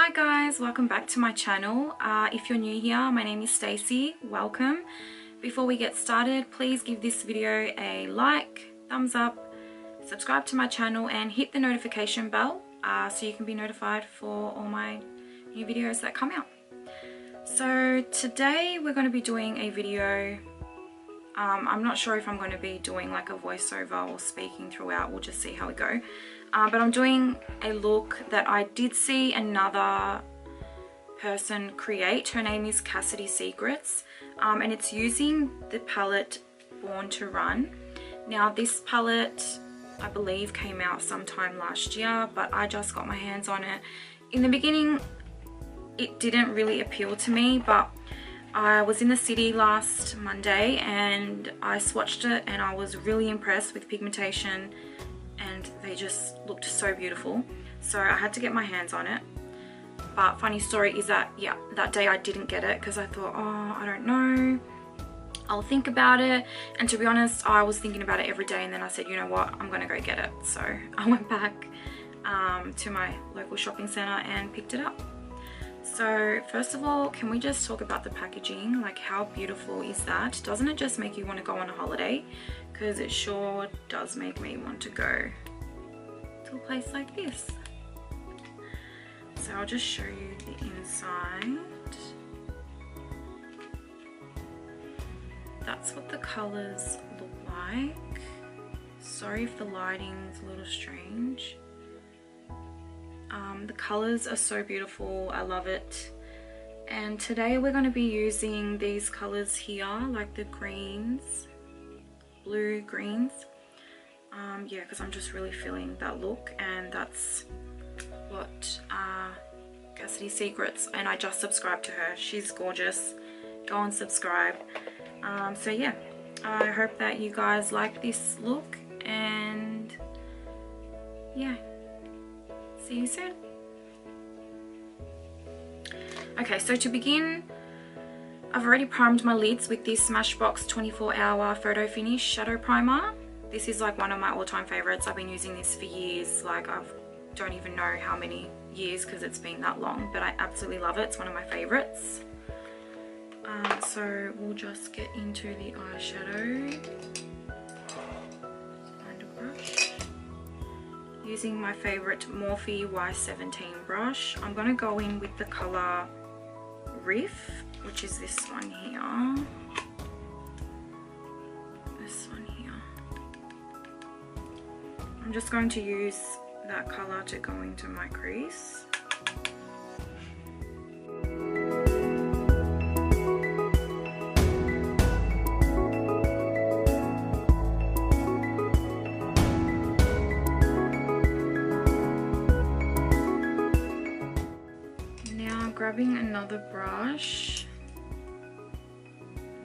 Hi guys, welcome back to my channel. If you're new here, my name is Stacey. Welcome. Before we get started, please give this video a like, thumbs up, subscribe to my channel and hit the notification bell so you can be notified for all my new videos that come out. So today we're going to be doing a video. I'm not sure if I'm going to be doing like a voiceover or speaking throughout. We'll just see how we go. But I'm doing a look that I did see another person create. Her name is Cassidy Secrets, and it's using the palette Born to Run. Now this palette I believe came out sometime last year, but I just got my hands on it. In the beginning it didn't really appeal to me, but I was in the city last Monday and I swatched it and I was really impressed with pigmentation and they just looked so beautiful. So I had to get my hands on it. But funny story is that, yeah, that day I didn't get it because I thought, oh, I don't know, I'll think about it. And to be honest, I was thinking about it every day, and then I said, you know what, I'm gonna go get it. So I went back to my local shopping center and picked it up. So first of all, can we just talk about the packaging? Like, how beautiful is that? Doesn't it just make you want to go on a holiday? Because it sure does make me want to go to a place like this. So I'll just show you the inside. That's what the colors look like. Sorry if the lighting's a little strange. The colors are so beautiful. I love it. And today we're going to be using these colors here, like the greens, blue greens. Yeah, because I'm just really feeling that look, and that's what Cassidy Secrets, and I just subscribed to her. She's gorgeous. Go and subscribe. So yeah, I hope that you guys like this look, and yeah, see you soon. Okay, so to begin, I've already primed my lids with this Smashbox 24-hour photo finish shadow primer. This is like one of my all-time favorites. I've been using this for years. Like, I don't even know how many years because it's been that long, but I absolutely love it. It's one of my favorites. So we'll just get into the eyeshadow. Find a brush. Using my favorite Morphe Y17 brush, I'm going to go in with the color Riff, which is this one here. This one here. I'm just going to use that color to go into my crease. Grabbing another brush.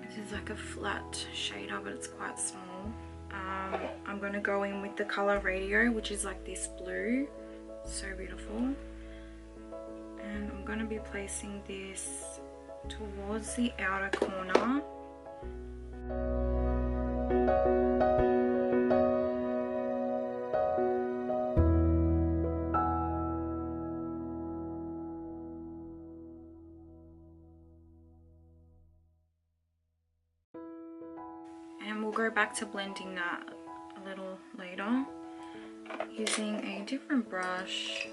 This is like a flat shader, but it's quite small. I'm going to go in with the color Radio, which is like this blue. So beautiful. And I'm going to be placing this towards the outer corner. And we'll go back to blending that a little later using a different brush.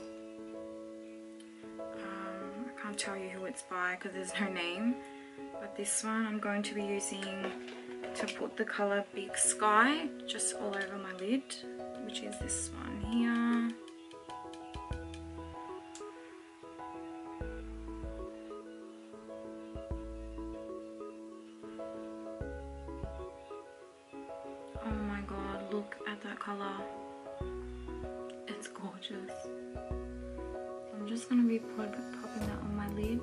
I can't tell you who it's by because there's no name, but this one I'm going to be using to put the color Big Sky just all over my lid, which is this one here. Oh my god, look at that color. It's gorgeous. I'm just going to be popping that on my lid.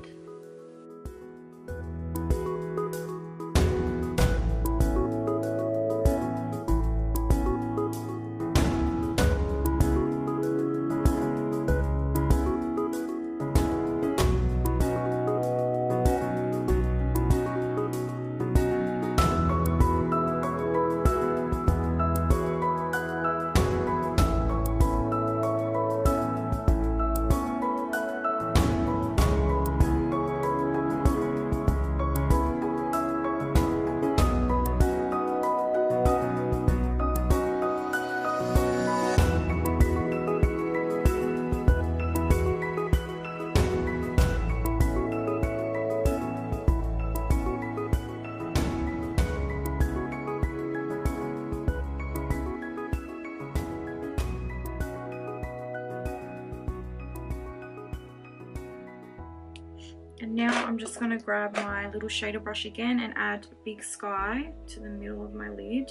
And now I'm just going to grab my little shader brush again and add Big Sky to the middle of my lid.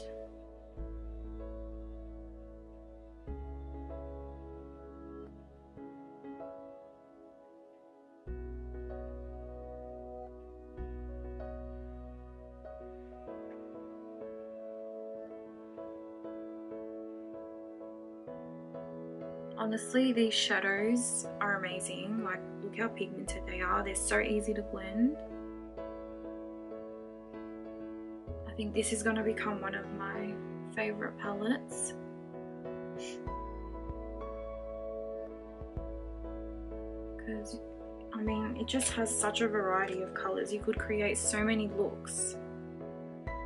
Honestly, these shadows are amazing. Like, look how pigmented they are. They're so easy to blend. I think this is going to become one of my favorite palettes. Because, I mean, it just has such a variety of colors. You could create so many looks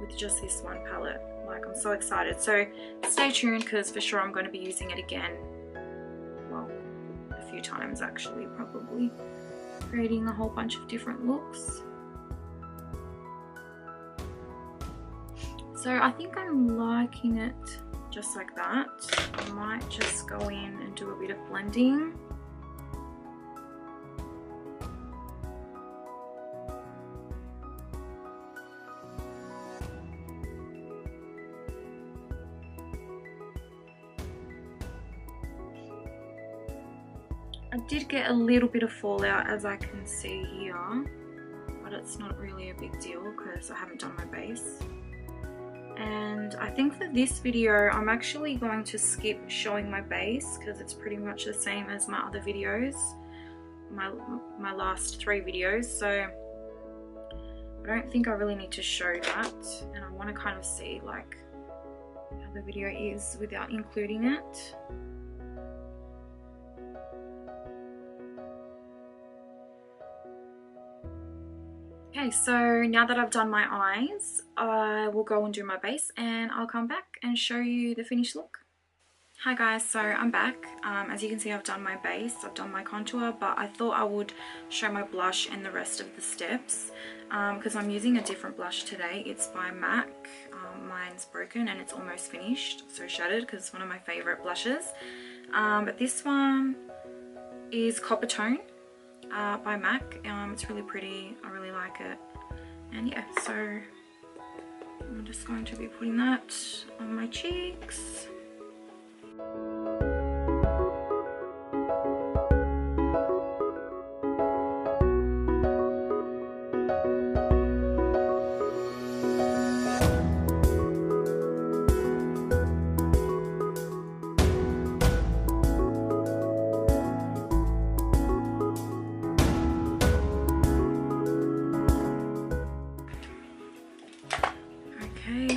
with just this one palette. Like, I'm so excited. So stay tuned, because for sure I'm going to be using it again. Well, a few times actually, probably. Creating a whole bunch of different looks. So I think I'm liking it just like that. I might just go in and do a bit of blending. I did get a little bit of fallout, as I can see here, but it's not really a big deal because I haven't done my base. And I think for this video I'm actually going to skip showing my base because it's pretty much the same as my other videos, my last 3 videos, so I don't think I really need to show that, and I want to kind of see like how the video is without including it. Okay, so now that I've done my eyes, I will go and do my base and I'll come back and show you the finished look. Hi guys, so I'm back. As you can see, I've done my base, I've done my contour, but I thought I would show my blush and the rest of the steps because I'm using a different blush today. It's by MAC. Mine's broken and it's almost finished, so shattered, because it's one of my favorite blushes. But this one is Copper Tone. By MAC. It's really pretty, I really like it, and yeah, so I'm just going to be putting that on my cheeks.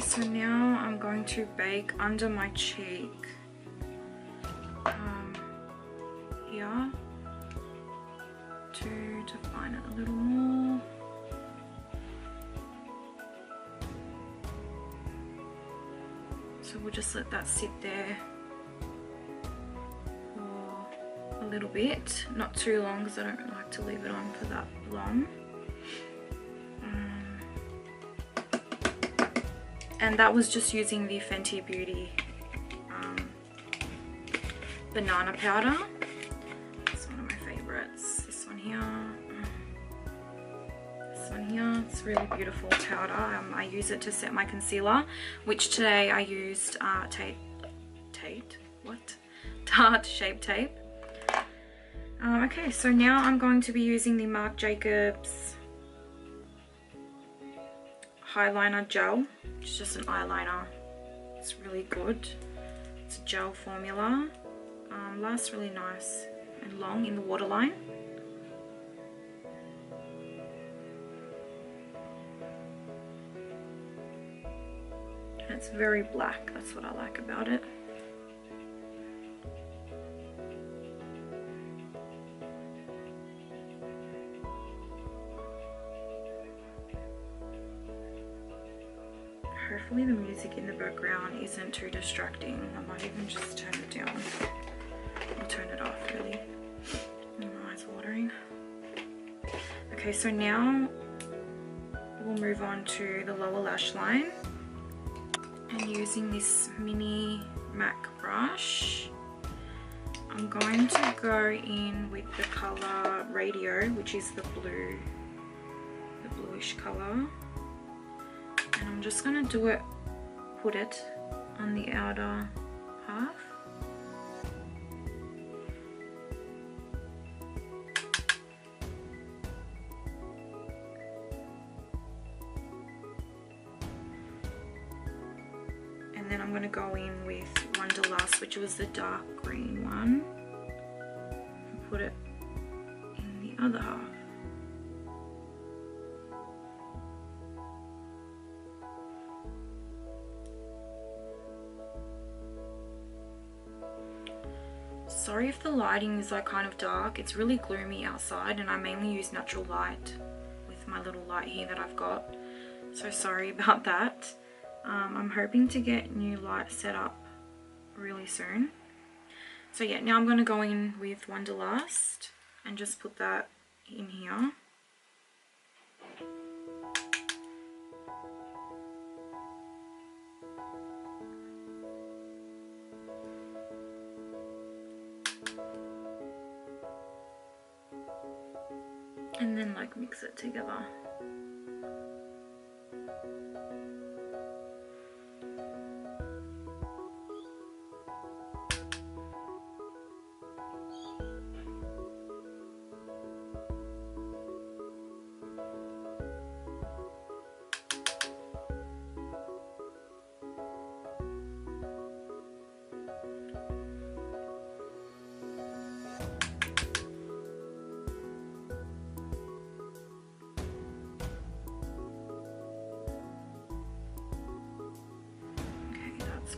So now I'm going to bake under my cheek here to define it a little more. So we'll just let that sit there for a little bit, not too long because I don't like to leave it on for that long. And that was just using the Fenty Beauty banana powder. It's one of my favorites. This one here. This one here. It's really beautiful powder. I use it to set my concealer, which today I used Tarte Shape Tape. Okay, so now I'm going to be using the Marc Jacobs Highliner Gel. It's just an eyeliner. It's really good. It's a gel formula. Lasts really nice and long in the waterline. And it's very black. That's what I like about it. Hopefully the music in the background isn't too distracting. I might even just turn it down. Or turn it off, really. My eyes are watering. Okay, so now we'll move on to the lower lash line. And using this mini MAC brush, I'm going to go in with the color Radio, which is the bluish color, and I'm just going to put it on the outer half. And then I'm going to go in with Wanderlust, which was the dark green one, and put it in the other half. Sorry if the lighting is like kind of dark. It's really gloomy outside and I mainly use natural light with my little light here that I've got. So sorry about that. I'm hoping to get new light set up really soon. So yeah, now I'm going to go in with Wanderlust and just put that in here. And then like mix it together.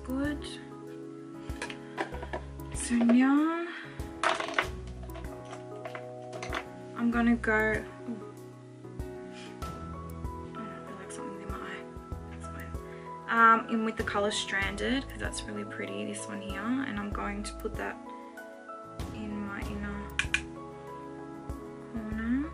Good. So now I'm gonna go. I feel like something's in my eye. That's fine. In with the color Stranded, because that's really pretty. This one here, and I'm going to put that in my inner corner.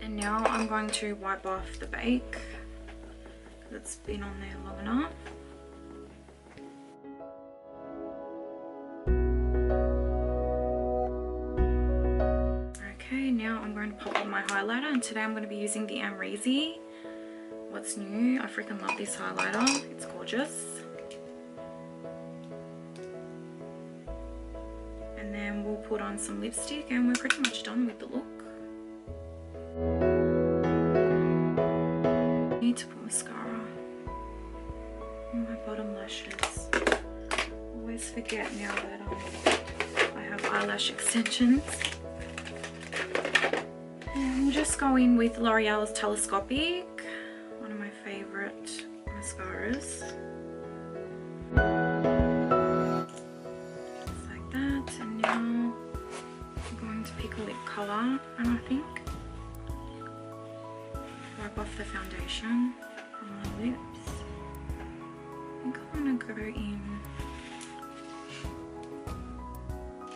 And now I'm going to wipe off the bake. It's been on there long enough. Okay, now I'm going to pop on my highlighter, and today I'm going to be using the Amrezy What's New. I freaking love this highlighter. It's gorgeous. And then we'll put on some lipstick and we're pretty much done with the look. I need to put mascara on my bottom lashes. Always forget now that I have eyelash extensions. And we'll just go in with L'Oreal's Telescopic, one of my favorite mascaras. Just like that. And now I'm going to pick a lip color, and I think wipe off the foundation from my lips. I think I want to go in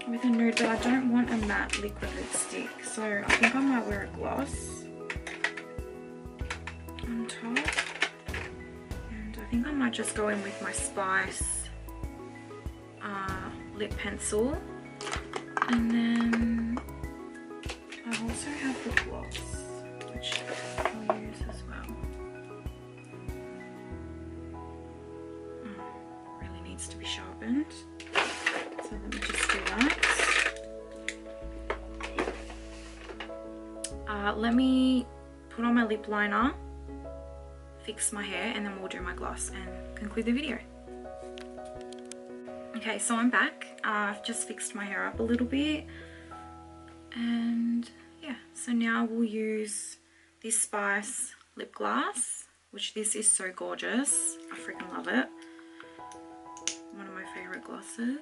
with a nude, but I don't want a matte liquid lipstick, so I think I might wear a gloss on top. And I think I might just go in with my Spice lip pencil, and then I also have the gloss, which I'll use as well. Really needs to be sharpened, so let me just do that. Let me put on my lip liner, fix my hair, and then we'll do my gloss and conclude the video. Okay, so I'm back. I've just fixed my hair up a little bit, and yeah, so now we'll use this Spice lip gloss, which this is so gorgeous. I freaking love it. One of my favorite favourite glosses.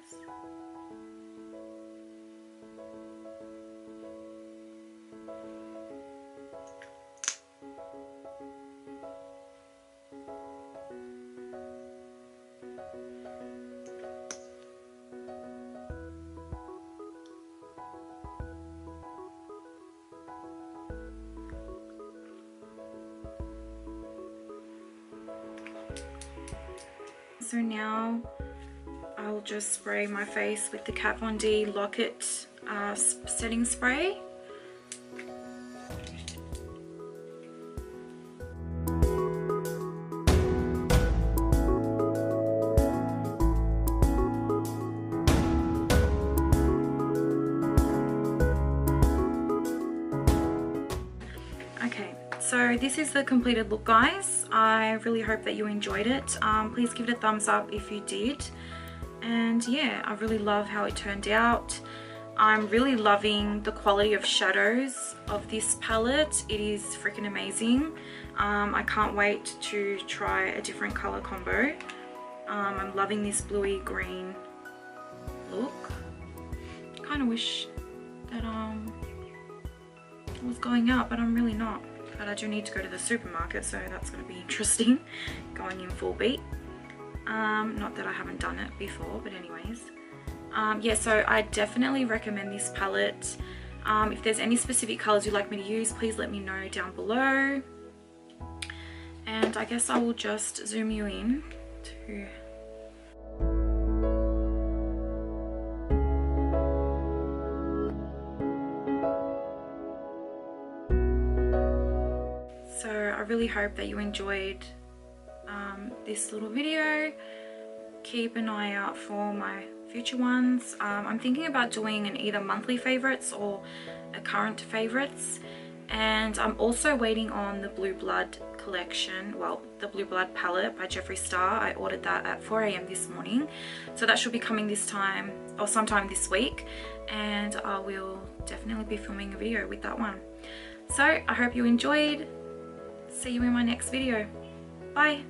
So now I'll just spray my face with the Kat Von D Lock-It setting spray. Okay, so this is the completed look, guys. I really hope that you enjoyed it. Please give it a thumbs up if you did. And yeah, I really love how it turned out. I'm really loving the quality of shadows of this palette. It is freaking amazing. I can't wait to try a different color combo. I'm loving this bluey green look. Kind of wish that it was going out, but I'm really not. But I do need to go to the supermarket, so that's going to be interesting, going in full beat. Not that I haven't done it before, but anyways. Yeah, so I definitely recommend this palette. If there's any specific colors you'd like me to use, please let me know down below. And I guess I will just zoom you in to... So I really hope that you enjoyed this little video. Keep an eye out for my future ones. I'm thinking about doing an either monthly favorites or a current favorites, and I'm also waiting on the Blue Blood collection, well, the Blue Blood palette by Jeffree Star. I ordered that at 4 AM this morning, so that should be coming this time or sometime this week, and I will definitely be filming a video with that one. So I hope you enjoyed. See you in my next video. Bye.